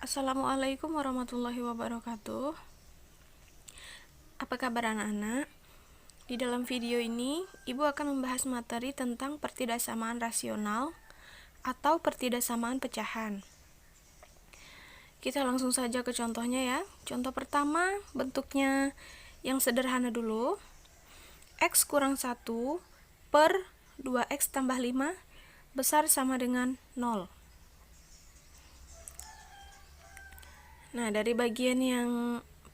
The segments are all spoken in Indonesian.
Assalamualaikum warahmatullahi wabarakatuh. Apa kabar anak-anak? Di dalam video ini, Ibu akan membahas materi tentang pertidaksamaan rasional atau pertidaksamaan pecahan. Kita langsung saja ke contohnya ya. Contoh pertama, bentuknya yang sederhana dulu. X kurang 1 per 2x tambah 5 besar sama dengan 0. Nah, dari bagian yang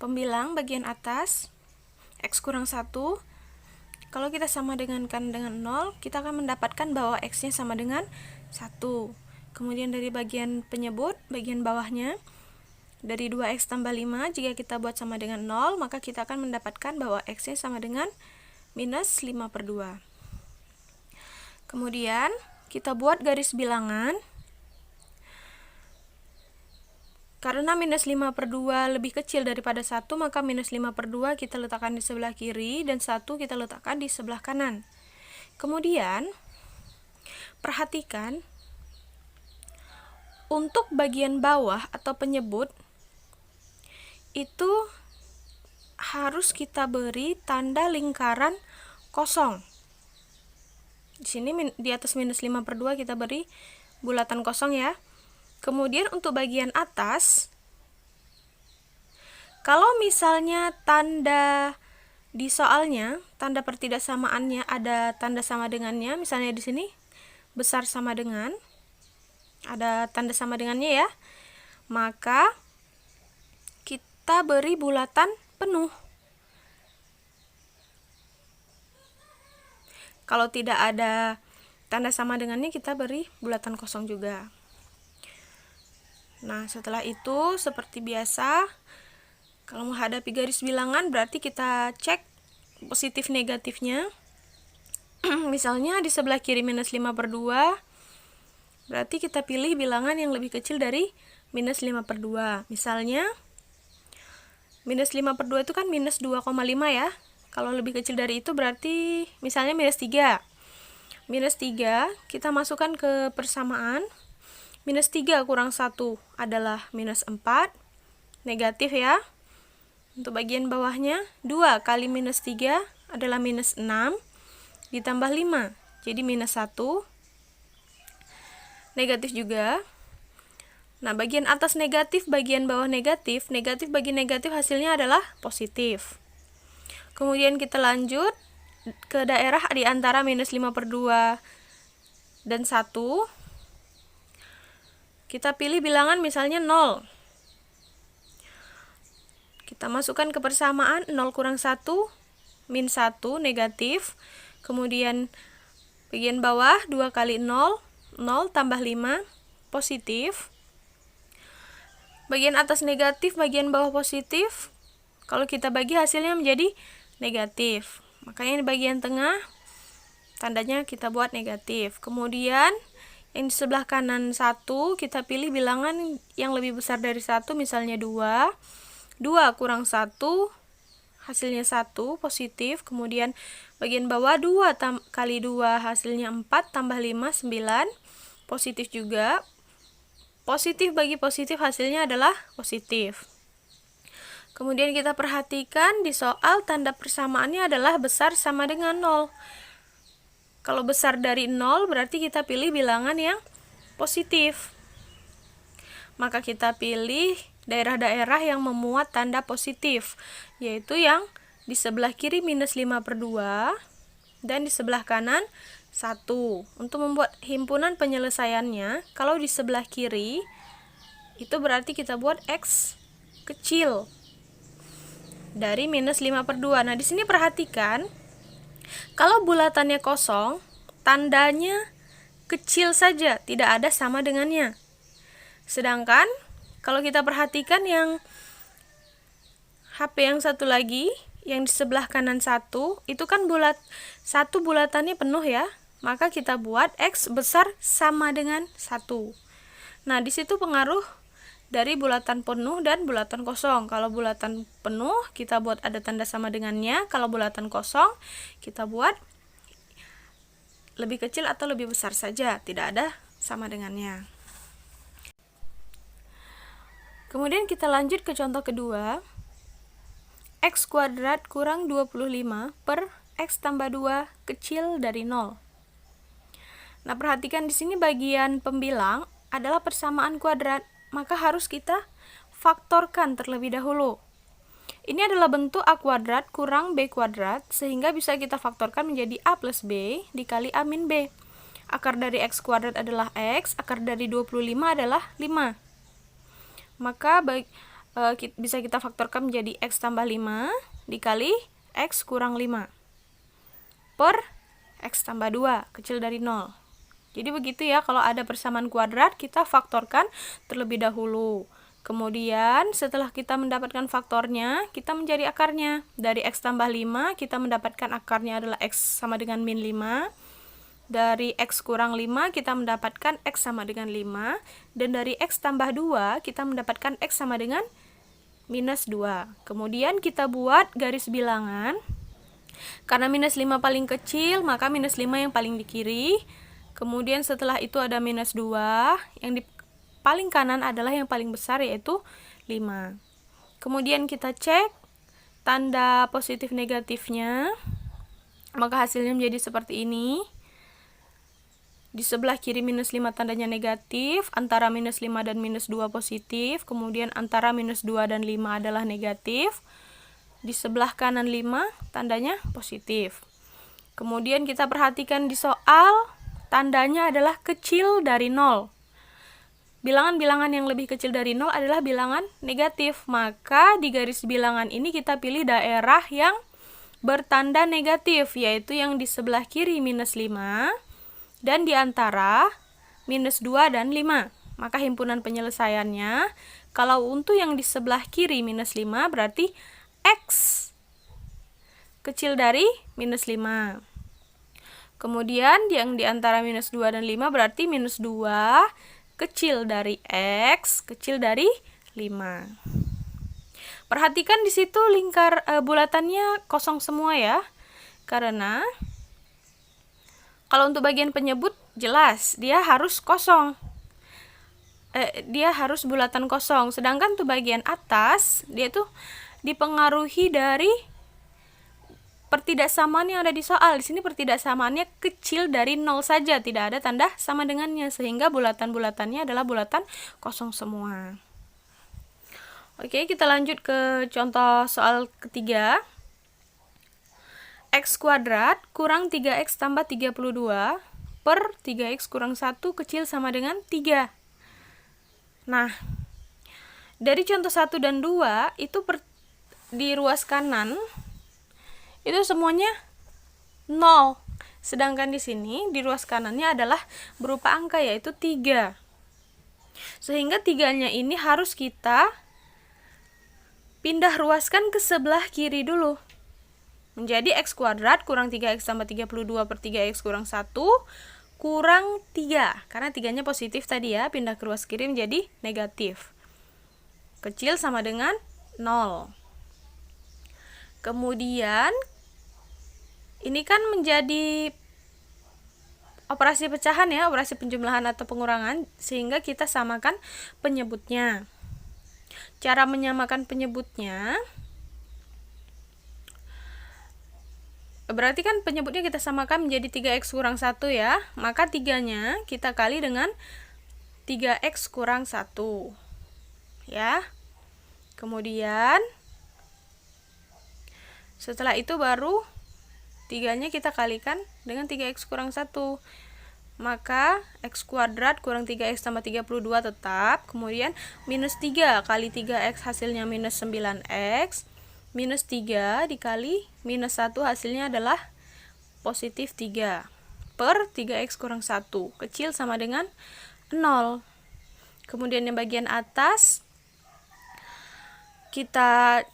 pembilang, bagian atas, X kurang 1, kalau kita sama dengan 0, kita akan mendapatkan bahwa X-nya sama dengan 1. Kemudian dari bagian penyebut, bagian bawahnya, dari 2X tambah 5, jika kita buat sama dengan 0, maka kita akan mendapatkan bahwa X-nya sama dengan minus 5/2. Kemudian, kita buat garis bilangan. Karena minus 5/2 lebih kecil daripada 1, maka minus 5/2 kita letakkan di sebelah kiri dan 1 kita letakkan di sebelah kanan. Kemudian, perhatikan untuk bagian bawah atau penyebut itu harus kita beri tanda lingkaran kosong. Di sini di atas minus 5/2 kita beri bulatan kosong ya. Kemudian untuk bagian atas, kalau misalnya tanda di soalnya, tanda pertidaksamaannya ada tanda sama dengannya, misalnya di sini besar sama dengan, ada tanda sama dengannya ya, maka kita beri bulatan penuh. Kalau tidak ada tanda sama dengannya, kita beri bulatan kosong juga. Nah, setelah itu seperti biasa, kalau menghadapi garis bilangan berarti kita cek positif negatifnya. Misalnya di sebelah kiri minus 5/2, berarti kita pilih bilangan yang lebih kecil dari minus 5/2. Misalnya minus 5/2 itu kan minus 2,5 ya. Kalau lebih kecil dari itu berarti misalnya minus 3. Minus 3 kita masukkan ke persamaan. Minus 3 kurang 1 adalah minus 4, negatif ya. Untuk bagian bawahnya, 2 kali minus 3 adalah minus 6, ditambah 5, jadi minus 1, negatif juga. Nah, bagian atas negatif, bagian bawah negatif, negatif bagi negatif hasilnya adalah positif. Kemudian kita lanjut ke daerah di antara minus 5/2 dan 1. Kita pilih bilangan misalnya 0. Kita masukkan ke persamaan 0 kurang 1, min 1, negatif. Kemudian bagian bawah 2 kali 0, 0 tambah 5, positif. Bagian atas negatif, bagian bawah positif. Kalau kita bagi hasilnya menjadi negatif. Makanya di bagian tengah tandanya kita buat negatif. Kemudian yang di sebelah kanan 1, kita pilih bilangan yang lebih besar dari 1, misalnya 2. 2 kurang 1, hasilnya 1, positif. Kemudian bagian bawah 2 kali 2, hasilnya 4, tambah 5, 9, positif juga. Positif bagi positif hasilnya adalah positif. Kemudian kita perhatikan di soal tanda persamaannya adalah besar sama dengan 0. Kalau besar dari 0 berarti kita pilih bilangan yang positif. Maka kita pilih daerah-daerah yang memuat tanda positif, yaitu yang di sebelah kiri minus 5/2 dan di sebelah kanan 1. Untuk membuat himpunan penyelesaiannya, kalau di sebelah kiri itu berarti kita buat X kecil dari minus 5/2. Nah, di sini perhatikan, kalau bulatannya kosong, tandanya kecil saja, tidak ada sama dengannya. Sedangkan kalau kita perhatikan yang HP yang satu lagi, yang di sebelah kanan 1, itu kan satu bulatannya penuh ya. Maka kita buat X besar sama dengan 1. Nah, di situ pengaruh dari bulatan penuh dan bulatan kosong. Kalau bulatan penuh, kita buat ada tanda sama dengannya. Kalau bulatan kosong, kita buat lebih kecil atau lebih besar saja, tidak ada sama dengannya. Kemudian kita lanjut ke contoh kedua. X kuadrat kurang 25 per X tambah 2 kecil dari 0. Nah, perhatikan di sini bagian pembilang adalah persamaan kuadrat, maka harus kita faktorkan terlebih dahulu. Ini adalah bentuk A kuadrat kurang B kuadrat, sehingga bisa kita faktorkan menjadi A plus B dikali A min B. Akar dari X kuadrat adalah X, akar dari 25 adalah 5. Maka bisa kita faktorkan menjadi X tambah 5 dikali X kurang 5 per X tambah 2 kecil dari 0. Jadi begitu ya, kalau ada persamaan kuadrat kita faktorkan terlebih dahulu. Kemudian setelah kita mendapatkan faktornya, kita mencari akarnya. Dari X tambah 5 kita mendapatkan akarnya adalah X sama dengan min 5. Dari X kurang 5 kita mendapatkan X sama dengan 5. Dan dari X tambah 2 kita mendapatkan X sama dengan minus 2. Kemudian kita buat garis bilangan. Karena minus 5 paling kecil, maka minus 5 yang paling di kiri. Kemudian setelah itu ada minus 2, yang di paling kanan adalah yang paling besar, yaitu 5. Kemudian kita cek tanda positif negatifnya, maka hasilnya menjadi seperti ini. Di sebelah kiri minus 5 tandanya negatif, antara minus 5 dan minus 2 positif, kemudian antara minus 2 dan 5 adalah negatif. Di sebelah kanan 5 tandanya positif. Kemudian kita perhatikan di soal, tandanya adalah kecil dari 0. Bilangan-bilangan yang lebih kecil dari 0 adalah bilangan negatif. Maka di garis bilangan ini kita pilih daerah yang bertanda negatif, yaitu yang di sebelah kiri minus 5 dan di antara minus 2 dan 5. Maka himpunan penyelesaiannya, kalau untuk yang di sebelah kiri minus 5 berarti X kecil dari minus 5. Kemudian yang di antara minus 2 dan 5 berarti minus 2 kecil dari X kecil dari 5. Perhatikan di situ lingkar bulatannya kosong semua ya. Karena kalau untuk bagian penyebut jelas dia harus kosong. Dia harus bulatan kosong. Sedangkan untuk bagian atas dia tuh dipengaruhi dari pertidaksamaan yang ada di soal. Di sini pertidaksamaannya kecil dari 0 saja, tidak ada tanda sama dengannya, sehingga bulatan-bulatannya adalah bulatan kosong semua. Oke, kita lanjut ke contoh soal ketiga. X kuadrat kurang 3X tambah 32 per 3X kurang 1 kecil sama dengan 3. Nah, dari contoh 1 dan 2 itu di ruas kanan itu semuanya 0. Sedangkan di sini di ruas kanannya adalah berupa angka, yaitu 3. Sehingga 3-nya ini harus kita pindah ruaskan ke sebelah kiri dulu. Menjadi X kuadrat kurang 3X tambah 32 per 3X kurang 1 kurang 3. Karena 3-nya positif tadi ya, pindah ke ruas kiri menjadi negatif. Kecil sama dengan 0. Kemudian ini kan menjadi operasi pecahan ya, operasi penjumlahan atau pengurangan, sehingga kita samakan penyebutnya. Cara menyamakan penyebutnya, berarti kan penyebutnya kita samakan menjadi 3X kurang 1 ya, maka 3-nya kita kali dengan 3X kurang 1 ya. Kemudian setelah itu baru 3-nya kita kalikan dengan 3X kurang 1. Maka X kuadrat kurang 3X tambah 32 tetap. Kemudian minus 3 kali 3X hasilnya minus 9X. Minus 3 dikali minus 1 hasilnya adalah positif 3. Per 3X kurang 1. Kecil sama dengan 0. Kemudian yang bagian atas kita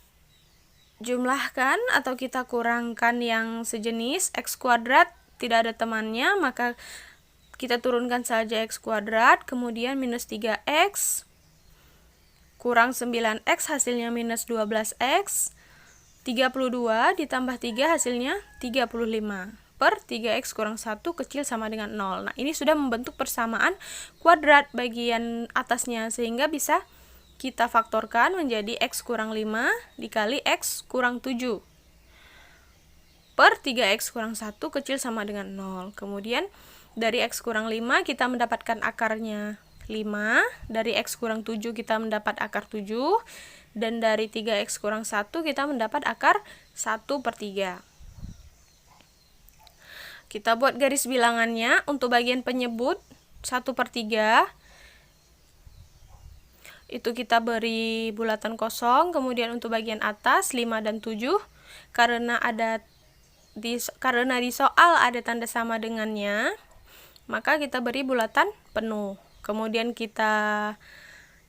jumlahkan atau kita kurangkan yang sejenis. X kuadrat tidak ada temannya, maka kita turunkan saja X kuadrat, kemudian minus 3X kurang 9X hasilnya minus 12X, 32 ditambah 3 hasilnya 35 per 3X kurang 1 kecil sama dengan 0. Nah, ini sudah membentuk persamaan kuadrat bagian atasnya, sehingga bisa kita faktorkan menjadi X kurang 5 dikali X kurang 7 per 3X kurang 1 kecil sama dengan 0. Kemudian dari X kurang 5 kita mendapatkan akarnya 5, dari X kurang 7 kita mendapat akar 7, dan dari 3X kurang 1 kita mendapat akar 1 per 3. Kita buat garis bilangannya. Untuk bagian penyebut 1 per 3 itu kita beri bulatan kosong. Kemudian untuk bagian atas 5 dan 7 karena di soal ada tanda sama dengannya, maka kita beri bulatan penuh. Kemudian kita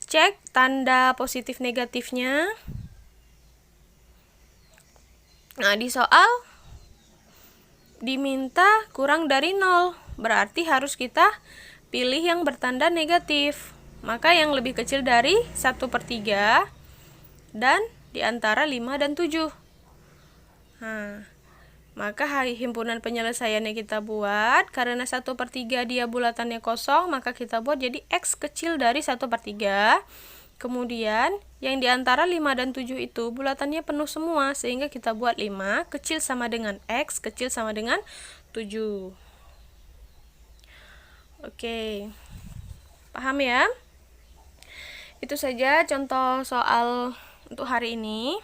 cek tanda positif negatifnya. Nah, di soal diminta kurang dari 0, berarti harus kita pilih yang bertanda negatif. Maka yang lebih kecil dari 1 per 3 dan diantara 5 dan 7. Nah, maka himpunan penyelesaiannya kita buat. Karena 1 per 3 dia bulatannya kosong, maka kita buat jadi X kecil dari 1 per 3. Kemudian yang diantara 5 dan 7 itu bulatannya penuh semua, sehingga kita buat 5 kecil sama dengan X kecil sama dengan 7. Oke, paham ya? Itu saja contoh soal untuk hari ini.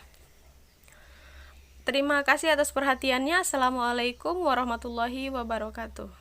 Terima kasih atas perhatiannya. Assalamualaikum warahmatullahi wabarakatuh.